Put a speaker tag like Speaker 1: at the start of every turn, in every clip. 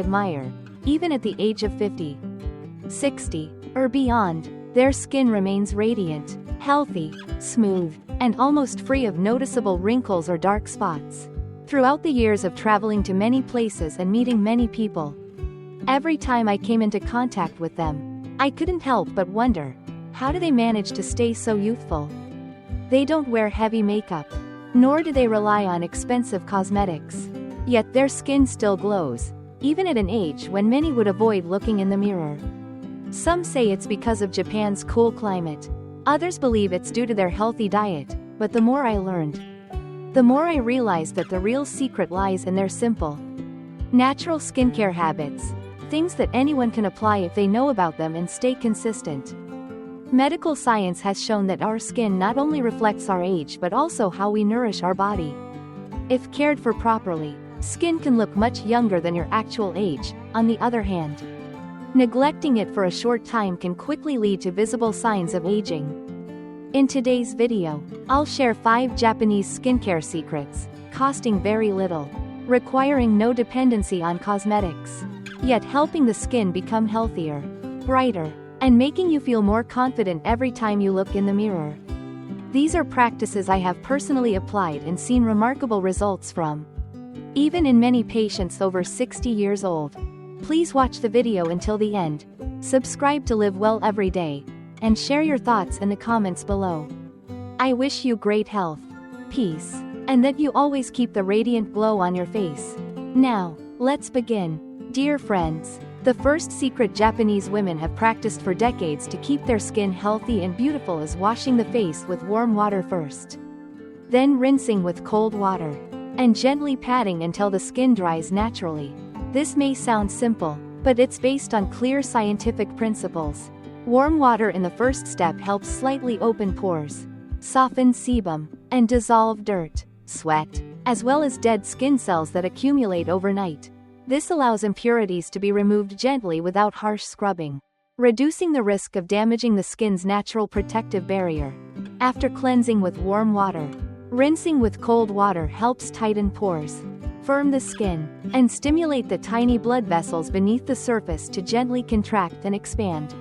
Speaker 1: admire, even at the age of 50, 60, or beyond, their skin remains radiant, healthy, smooth, and almost free of noticeable wrinkles or dark spots. Throughout the years of traveling to many places and meeting many people, every time I came into contact with them, I couldn't help but wonder, how do they manage to stay so youthful? They don't wear heavy makeup, nor do they rely on expensive cosmetics. Yet their skin still glows, even at an age when many would avoid looking in the mirror. Some say it's because of Japan's cool climate. Others believe it's due to their healthy diet, but the more I learned, the more I realized that the real secret lies in their simple, natural skincare habits, things that anyone can apply if they know about them and stay consistent. Medical science has shown that our skin not only reflects our age but also how we nourish our body. If cared for properly, skin can look much younger than your actual age. On the other hand, neglecting it for a short time can quickly lead to visible signs of aging. In today's video, I'll share 5 Japanese skincare secrets, costing very little, requiring no dependency on cosmetics, yet helping the skin become healthier, brighter, and making you feel more confident every time you look in the mirror. These are practices I have personally applied and seen remarkable results from, even in many patients over 60 years old. Please watch the video until the end, subscribe to live well every day, and share your thoughts in the comments below. I wish you great health, peace, and that you always keep the radiant glow on your face. Now, let's begin. Dear friends, the first secret Japanese women have practiced for decades to keep their skin healthy and beautiful is washing the face with warm water first, then rinsing with cold water, and gently patting until the skin dries naturally. This may sound simple, but it's based on clear scientific principles. Warm water in the first step helps slightly open pores, soften sebum, and dissolve dirt, sweat, as well as dead skin cells that accumulate overnight. This allows impurities to be removed gently without harsh scrubbing, reducing the risk of damaging the skin's natural protective barrier. After cleansing with warm water, rinsing with cold water helps tighten pores, firm the skin, and stimulate the tiny blood vessels beneath the surface to gently contract and expand.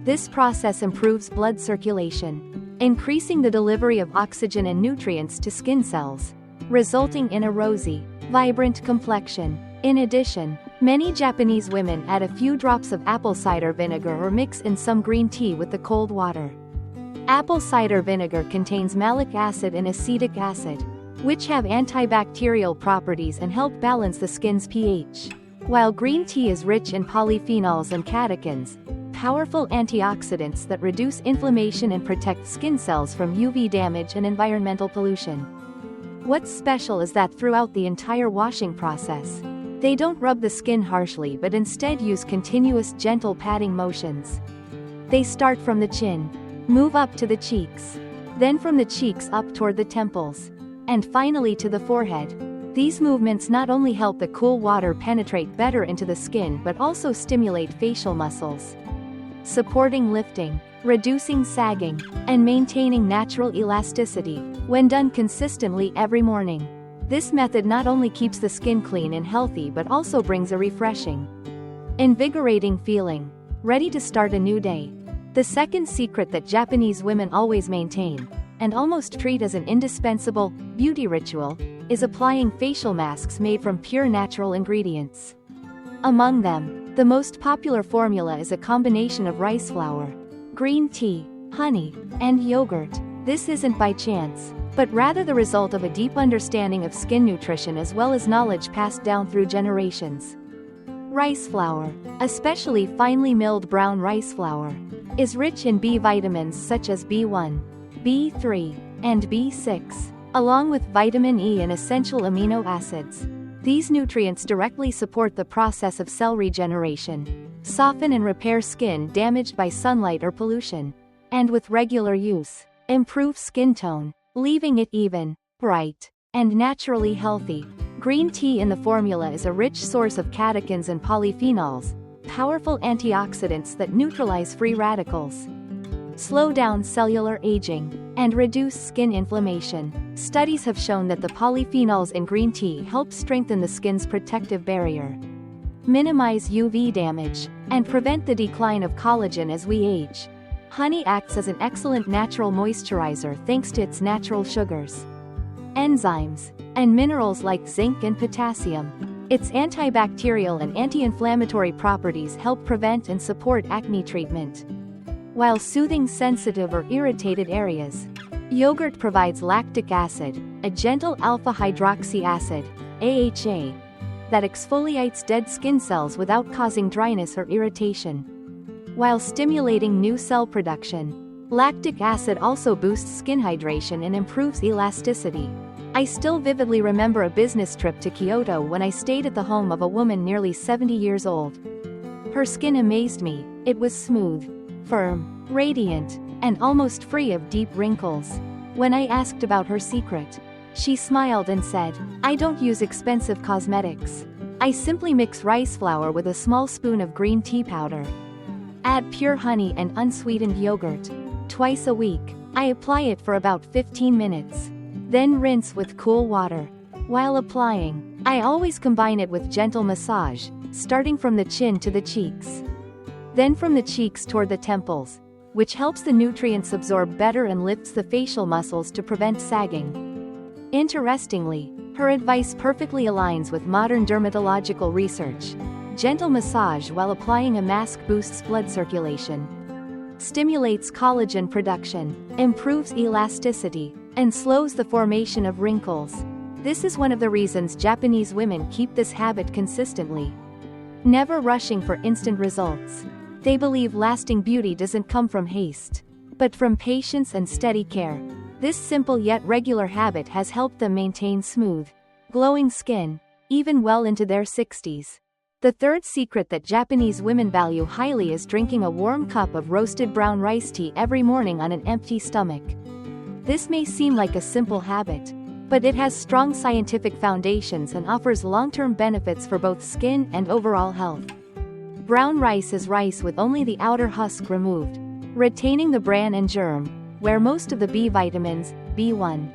Speaker 1: This process improves blood circulation, increasing the delivery of oxygen and nutrients to skin cells, resulting in a rosy, vibrant complexion. In addition, many Japanese women add a few drops of apple cider vinegar or mix in some green tea with the cold water. Apple cider vinegar contains malic acid and acetic acid, which have antibacterial properties and help balance the skin's pH, while green tea is rich in polyphenols and catechins, powerful antioxidants that reduce inflammation and protect skin cells from UV damage and environmental pollution. What's special is that throughout the entire washing process, they don't rub the skin harshly but instead use continuous gentle patting motions. They start from the chin, move up to the cheeks, then from the cheeks up toward the temples, and finally to the forehead. These movements not only help the cool water penetrate better into the skin but also stimulate facial muscles, supporting lifting, reducing sagging, and maintaining natural elasticity. When done consistently every morning, this method not only keeps the skin clean and healthy but also brings a refreshing, invigorating feeling, ready to start a new day. The second secret that Japanese women always maintain, and almost treat as an indispensable beauty ritual, is applying facial masks made from pure natural ingredients. Among them, the most popular formula is a combination of rice flour, green tea, honey, and yogurt. This isn't by chance, but rather the result of a deep understanding of skin nutrition as well as knowledge passed down through generations. Rice flour, especially finely milled brown rice flour, is rich in B vitamins such as B1, B3, and B6, along with vitamin E and essential amino acids. These nutrients directly support the process of cell regeneration, soften and repair skin damaged by sunlight or pollution, and with regular use, improve skin tone, leaving it even, bright, and naturally healthy. Green tea in the formula is a rich source of catechins and polyphenols, powerful antioxidants that neutralize free radicals, slow down cellular aging, and reduce skin inflammation. Studies have shown that the polyphenols in green tea help strengthen the skin's protective barrier, minimize UV damage, and prevent the decline of collagen as we age. Honey acts as an excellent natural moisturizer thanks to its natural sugars, enzymes, and minerals like zinc and potassium. Its antibacterial and anti-inflammatory properties help prevent and support acne treatment, while soothing sensitive or irritated areas. Yogurt provides lactic acid, a gentle alpha-hydroxy acid, AHA, that exfoliates dead skin cells without causing dryness or irritation, while stimulating new cell production. Lactic acid also boosts skin hydration and improves elasticity. I still vividly remember a business trip to Kyoto when I stayed at the home of a woman nearly 70 years old. Her skin amazed me. It was smooth, firm, radiant, and almost free of deep wrinkles. When I asked about her secret, she smiled and said, "I don't use expensive cosmetics. I simply mix rice flour with a small spoon of green tea powder. Add pure honey and unsweetened yogurt. Twice a week. I apply it for about 15 minutes. Then rinse with cool water. While applying, I always combine it with gentle massage, starting from the chin to the cheeks, then from the cheeks toward the temples, which helps the nutrients absorb better and lifts the facial muscles to prevent sagging." Interestingly, her advice perfectly aligns with modern dermatological research. Gentle massage while applying a mask boosts blood circulation, stimulates collagen production, improves elasticity, and slows the formation of wrinkles. This is one of the reasons Japanese women keep this habit consistently, never rushing for instant results. They believe lasting beauty doesn't come from haste, but from patience and steady care. This simple yet regular habit has helped them maintain smooth, glowing skin, even well into their 60s. The third secret that Japanese women value highly is drinking a warm cup of roasted brown rice tea every morning on an empty stomach. This may seem like a simple habit, but it has strong scientific foundations and offers long-term benefits for both skin and overall health. Brown rice is rice with only the outer husk removed, retaining the bran and germ, where most of the B vitamins, B1,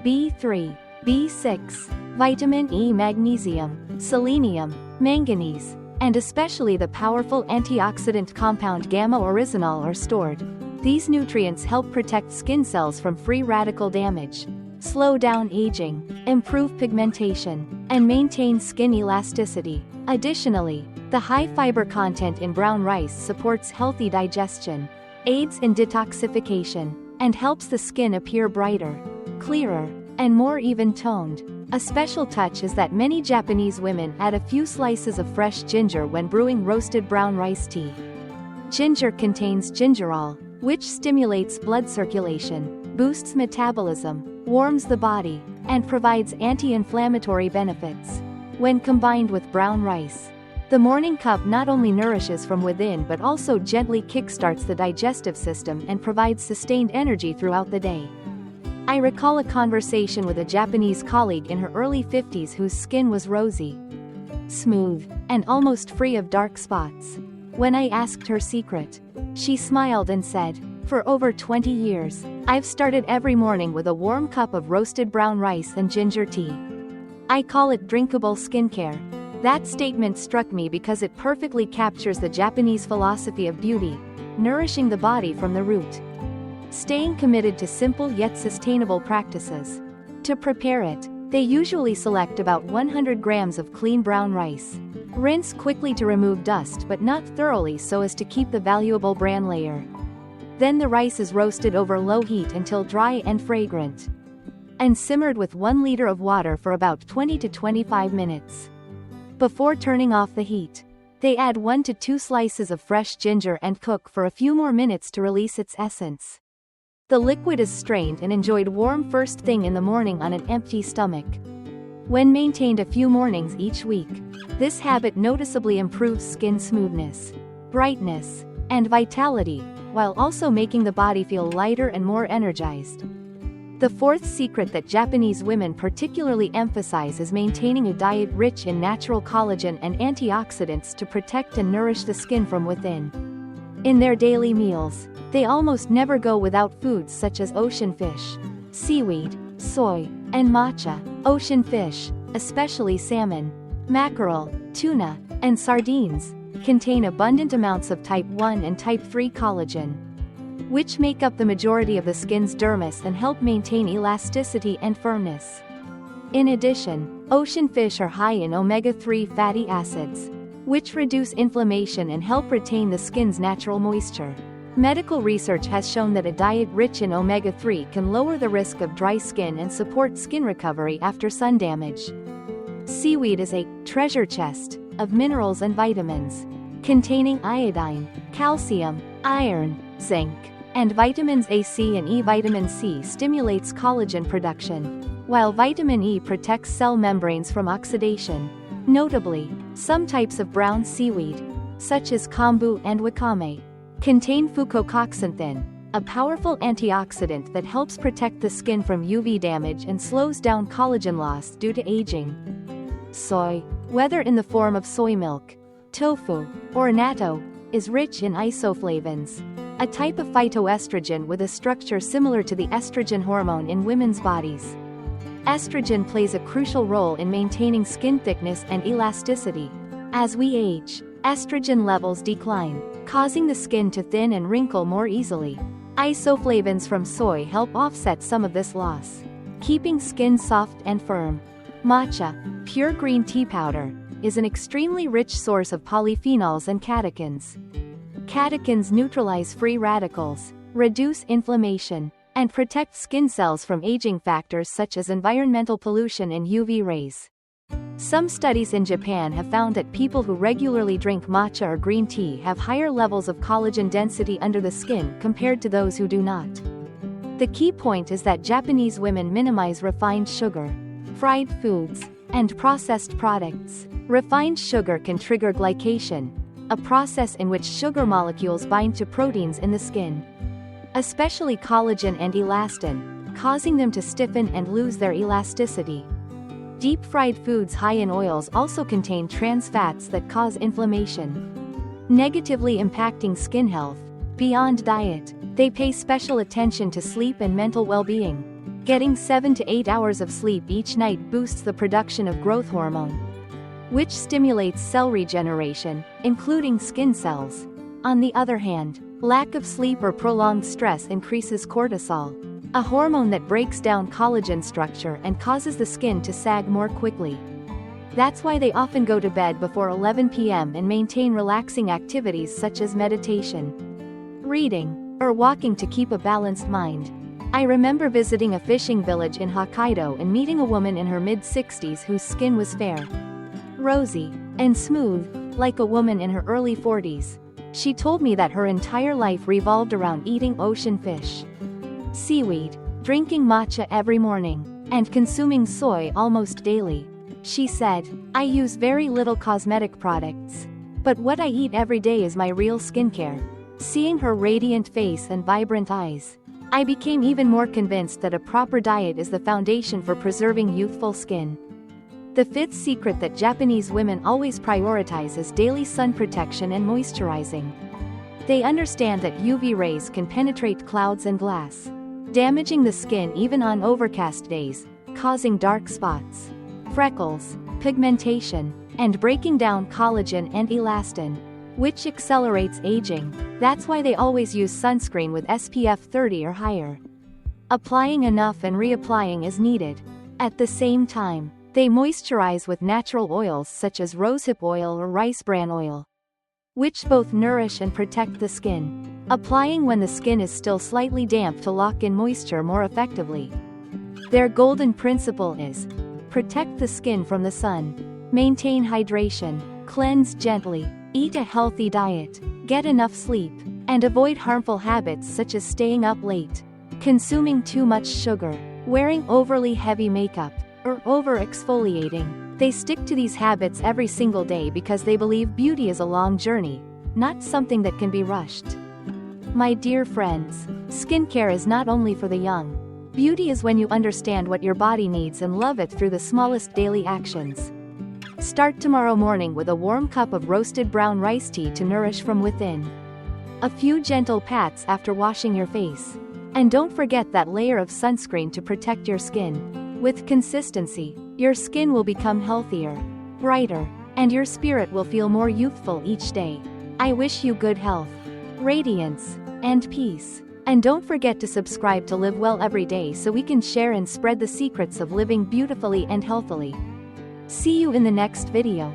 Speaker 1: B3, B6, vitamin E, magnesium, selenium, manganese, and especially the powerful antioxidant compound gamma-oryzanol are stored. These nutrients help protect skin cells from free radical damage, slow down aging, improve pigmentation, and maintain skin elasticity. Additionally, the high fiber content in brown rice supports healthy digestion, aids in detoxification, and helps the skin appear brighter, clearer, and more even-toned. A special touch is that many Japanese women add a few slices of fresh ginger when brewing roasted brown rice tea. Ginger contains gingerol, which stimulates blood circulation, boosts metabolism, warms the body, and provides anti-inflammatory benefits. When combined with brown rice, the morning cup not only nourishes from within but also gently kickstarts the digestive system and provides sustained energy throughout the day. I recall a conversation with a Japanese colleague in her early 50s whose skin was rosy, smooth, and almost free of dark spots. When I asked her secret, she smiled and said, "For over 20 years, I've started every morning with a warm cup of roasted brown rice and ginger tea. I call it drinkable skincare." That statement struck me because it perfectly captures the Japanese philosophy of beauty, nourishing the body from the root, staying committed to simple yet sustainable practices. To prepare it, they usually select about 100 grams of clean brown rice. Rinse quickly to remove dust but not thoroughly so as to keep the valuable bran layer. Then the rice is roasted over low heat until dry and fragrant, and simmered with 1 liter of water for about 20 to 25 minutes. Before turning off the heat, they add 1 to 2 slices of fresh ginger and cook for a few more minutes to release its essence. The liquid is strained and enjoyed warm first thing in the morning on an empty stomach. When maintained a few mornings each week, this habit noticeably improves skin smoothness, brightness, and vitality, while also making the body feel lighter and more energized. The fourth secret that Japanese women particularly emphasize is maintaining a diet rich in natural collagen and antioxidants to protect and nourish the skin from within. In their daily meals, they almost never go without foods such as ocean fish, seaweed, soy, and matcha. Ocean fish, especially salmon, Mackerel, tuna, and sardines contain abundant amounts of type 1 and type 3 collagen, which make up the majority of the skin's dermis and help maintain elasticity and firmness. In addition, ocean fish are high in omega-3 fatty acids, which reduce inflammation and help retain the skin's natural moisture. Medical research has shown that a diet rich in omega-3 can lower the risk of dry skin and support skin recovery after sun damage. Seaweed is a treasure chest of minerals and vitamins, containing iodine, calcium, iron, zinc, and vitamins A, C and E. Vitamin C stimulates collagen production, while vitamin E protects cell membranes from oxidation. Notably, some types of brown seaweed, such as kombu and wakame, contain fucocoxanthin, a powerful antioxidant that helps protect the skin from UV damage and slows down collagen loss due to aging. Soy, whether in the form of soy milk, tofu, or natto, is rich in isoflavones, a type of phytoestrogen with a structure similar to the estrogen hormone in women's bodies. Estrogen plays a crucial role in maintaining skin thickness and elasticity. As we age, estrogen levels decline, causing the skin to thin and wrinkle more easily. Isoflavones from soy help offset some of this loss, keeping skin soft and firm. Matcha, pure green tea powder, is an extremely rich source of polyphenols and catechins. Catechins neutralize free radicals, reduce inflammation, and protect skin cells from aging factors such as environmental pollution and UV rays. Some studies in Japan have found that people who regularly drink matcha or green tea have higher levels of collagen density under the skin compared to those who do not. The key point is that Japanese women minimize refined sugar, fried foods, and processed products. Refined sugar can trigger glycation, a process in which sugar molecules bind to proteins in the skin, especially collagen and elastin, causing them to stiffen and lose their elasticity. Deep-fried foods high in oils also contain trans fats that cause inflammation, negatively impacting skin health. Beyond diet, they pay special attention to sleep and mental well-being. Getting 7 to 8 hours of sleep each night boosts the production of growth hormone, which stimulates cell regeneration, including skin cells. On the other hand, lack of sleep or prolonged stress increases cortisol, a hormone that breaks down collagen structure and causes the skin to sag more quickly. That's why they often go to bed before 11 p.m. and maintain relaxing activities such as meditation, reading, or walking to keep a balanced mind. I remember visiting a fishing village in Hokkaido and meeting a woman in her mid-60s whose skin was fair, rosy, and smooth, like a woman in her early 40s. She told me that her entire life revolved around eating ocean fish, seaweed, drinking matcha every morning, and consuming soy almost daily. She said, "I use very little cosmetic products, but what I eat every day is my real skincare." Seeing her radiant face and vibrant eyes, I became even more convinced that a proper diet is the foundation for preserving youthful skin. The fifth secret that Japanese women always prioritize is daily sun protection and moisturizing. They understand that UV rays can penetrate clouds and glass, damaging the skin even on overcast days, causing dark spots, freckles, pigmentation, and breaking down collagen and elastin, which accelerates aging. That's why they always use sunscreen with SPF 30 or higher. Applying enough and reapplying is needed. At the same time, they moisturize with natural oils such as rosehip oil or rice bran oil, which both nourish and protect the skin. Applying when the skin is still slightly damp to lock in moisture more effectively. Their golden principle is: protect the skin from the sun, maintain hydration, cleanse gently, eat a healthy diet, get enough sleep, and avoid harmful habits such as staying up late, consuming too much sugar, wearing overly heavy makeup, or over-exfoliating. They stick to these habits every single day because they believe beauty is a long journey, not something that can be rushed. My dear friends, skincare is not only for the young. Beauty is when you understand what your body needs and love it through the smallest daily actions. Start tomorrow morning with a warm cup of roasted brown rice tea to nourish from within. A few gentle pats after washing your face. And don't forget that layer of sunscreen to protect your skin. With consistency, your skin will become healthier, brighter, and your spirit will feel more youthful each day. I wish you good health, radiance, and peace. And don't forget to subscribe to Live Well every day so we can share and spread the secrets of living beautifully and healthily. See you in the next video.